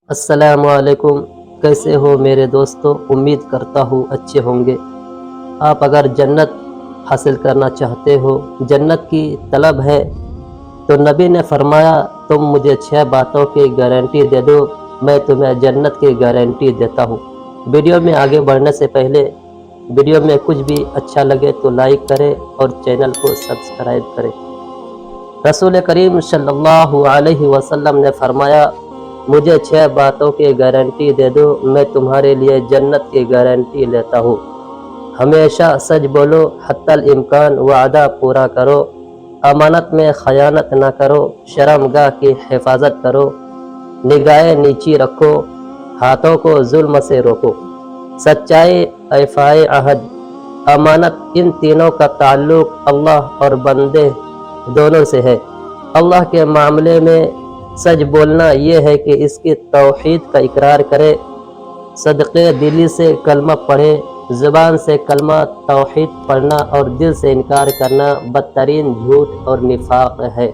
السلام علیکم، کیسے ہو میرے دوستو؟ امید کرتا ہوں اچھے ہوں گے۔ آپ اگر جنت حاصل کرنا چاہتے ہو، جنت کی طلب ہے، تو نبی نے فرمایا تم مجھے 6 باتوں کی گارنٹی دے دو، میں تمہیں جنت کی گارنٹی دیتا ہوں۔ ویڈیو میں آگے بڑھنے سے پہلے ویڈیو میں کچھ بھی اچھا لگے تو لائک کریں اور چینل کو سبسکرائب کریں۔ رسول کریم صلی اللہ علیہ وسلم نے فرمایا مجھے 6 باتوں کی گارنٹی دے دو، میں تمہارے لیے جنت کی گارنٹی لیتا ہوں۔ ہمیشہ سچ بولو، حتی الامکان وعدہ پورا کرو، امانت میں خیانت نہ کرو، شرمگاہ کی حفاظت کرو، نگاہیں نیچی رکھو، ہاتھوں کو ظلم سے روکو، سچائی، ایفائے عہد، امانت، ان تینوں کا تعلق اللہ اور بندے دونوں سے ہے۔ اللہ کے معاملے میں سچ بولنا یہ ہے کہ اس کی توحید کا اقرار کرے، صدقے دلی سے کلمہ پڑھے، زبان سے کلمہ توحید پڑھنا اور دل سے انکار کرنا بدترین جھوٹ اور نفاق ہے۔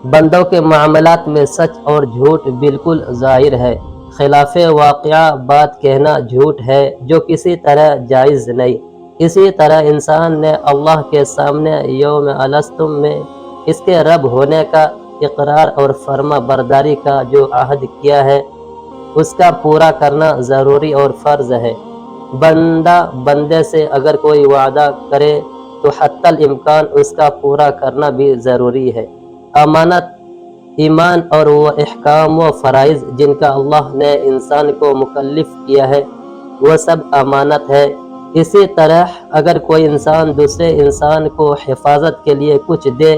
بندوں کے معاملات میں سچ اور جھوٹ بالکل ظاہر ہے، خلاف واقعہ بات کہنا جھوٹ ہے جو کسی طرح جائز نہیں۔ اسی طرح انسان نے اللہ کے سامنے یوم الستم میں اس کے رب ہونے کا اقرار اور فرما برداری کا جو عہد کیا ہے اس کا پورا کرنا ضروری اور فرض ہے۔ بندہ بندے سے اگر کوئی وعدہ کرے تو حتی الامکان اس کا پورا کرنا بھی ضروری ہے۔ امانت، ایمان اور وہ احکام و فرائض جن کا اللہ نے انسان کو مکلف کیا ہے وہ سب امانت ہے۔ اسی طرح اگر کوئی انسان دوسرے انسان کو حفاظت کے لیے کچھ دے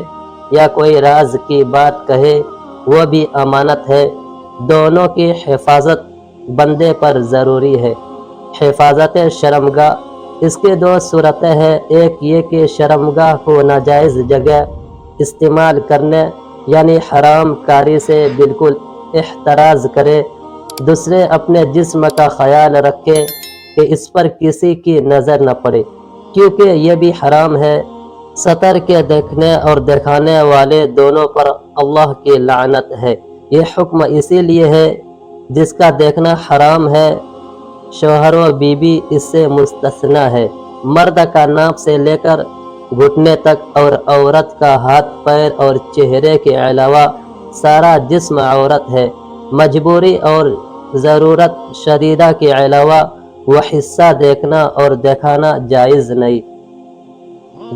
یا کوئی راز کی بات کہے وہ بھی امانت ہے۔ دونوں کی حفاظت بندے پر ضروری ہے۔ حفاظت شرمگاہ، اس کی 2 صورتیں ہیں، ایک یہ کہ شرمگاہ کو ناجائز جگہ استعمال کرنے یعنی حرام کاری سے بالکل احتراز کرے، دوسرے اپنے جسم کا خیال رکھے کہ اس پر کسی کی نظر نہ پڑے کیونکہ یہ بھی حرام ہے۔ سطر کے دیکھنے اور دکھانے والے دونوں پر اللہ کی لعنت ہے۔ یہ حکم اسی لیے ہے جس کا دیکھنا حرام ہے، شوہر و بیوی اس سے مستثنی ہے۔ مرد کا ناف سے لے کر گھٹنے تک اور عورت کا ہاتھ پیر اور چہرے کے علاوہ سارا جسم عورت ہے۔ مجبوری اور ضرورت شدیدہ کے علاوہ وہ حصہ دیکھنا اور دکھانا جائز نہیں۔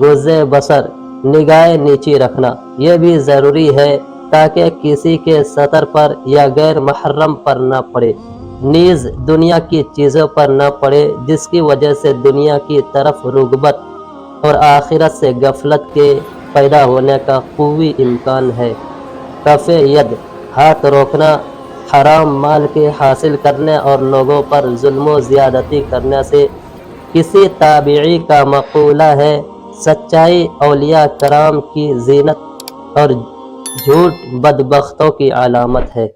غض بصر، نگاہیں نیچی رکھنا، یہ بھی ضروری ہے تاکہ کسی کے سطر پر یا غیر محرم پر نہ پڑے، نیز دنیا کی چیزوں پر نہ پڑے جس کی وجہ سے دنیا کی طرف رغبت اور آخرت سے غفلت کے پیدا ہونے کا قوی امکان ہے۔ کف ید، ہاتھ روکنا، حرام مال کے حاصل کرنے اور لوگوں پر ظلم و زیادتی کرنے سے کسی تابعی کا مقولہ ہے سچائی اولیاء کرام کی زینت اور جھوٹ بدبختوں کی علامت ہے۔